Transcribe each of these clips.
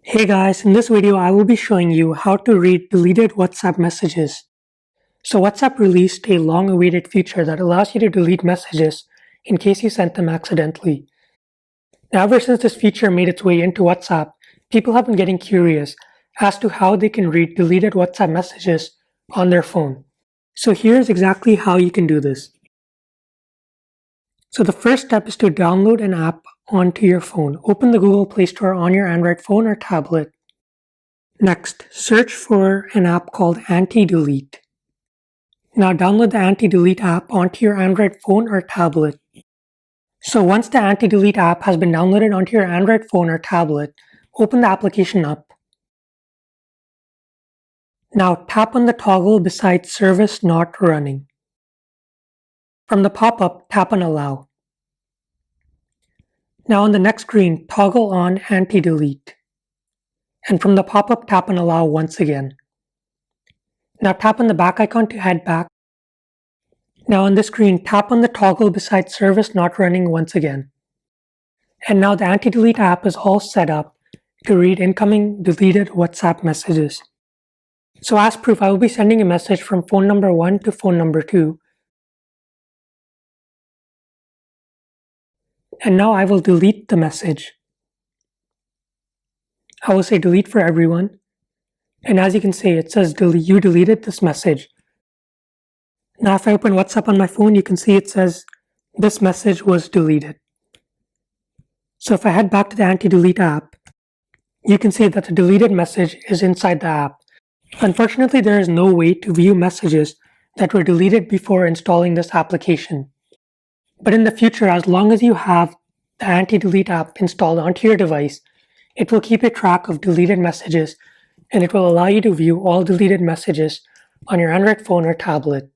Hey guys, in this video I will be showing you how to read deleted WhatsApp messages. So WhatsApp released a long-awaited feature that allows you to delete messages in case you sent them accidentally. Now ever since this feature made its way into WhatsApp, people have been getting curious as to how they can read deleted WhatsApp messages on their phone. So here's exactly how you can do this. So the first step is to download an app onto your phone. Open the Google Play Store on your Android phone or tablet. Next, search for an app called Anti-Delete. Now download the Anti-Delete app onto your Android phone or tablet. So once the Anti-Delete app has been downloaded onto your Android phone or tablet, open the application up. Now tap on the toggle beside Service Not Running. From the pop-up, tap on Allow. Now on the next screen, toggle on Anti-Delete. And from the pop-up, tap on Allow once again. Now tap on the back icon to head back. Now on the screen, tap on the toggle beside Service Not Running once again. And now the Anti-Delete app is all set up to read incoming deleted WhatsApp messages. So as proof, I will be sending a message from phone number 1 to phone number 2. And now I will delete the message. I will say delete for everyone. And as you can see, it says you deleted this message. Now if I open WhatsApp on my phone, you can see it says this message was deleted. So if I head back to the Anti-Delete app, you can see that the deleted message is inside the app. Unfortunately, there is no way to view messages that were deleted before installing this application. But in the future, as long as you have the Anti-Delete app installed onto your device, it will keep a track of deleted messages and it will allow you to view all deleted messages on your Android phone or tablet.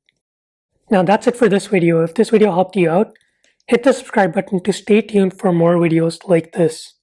Now that's it for this video. If this video helped you out, hit the subscribe button to stay tuned for more videos like this.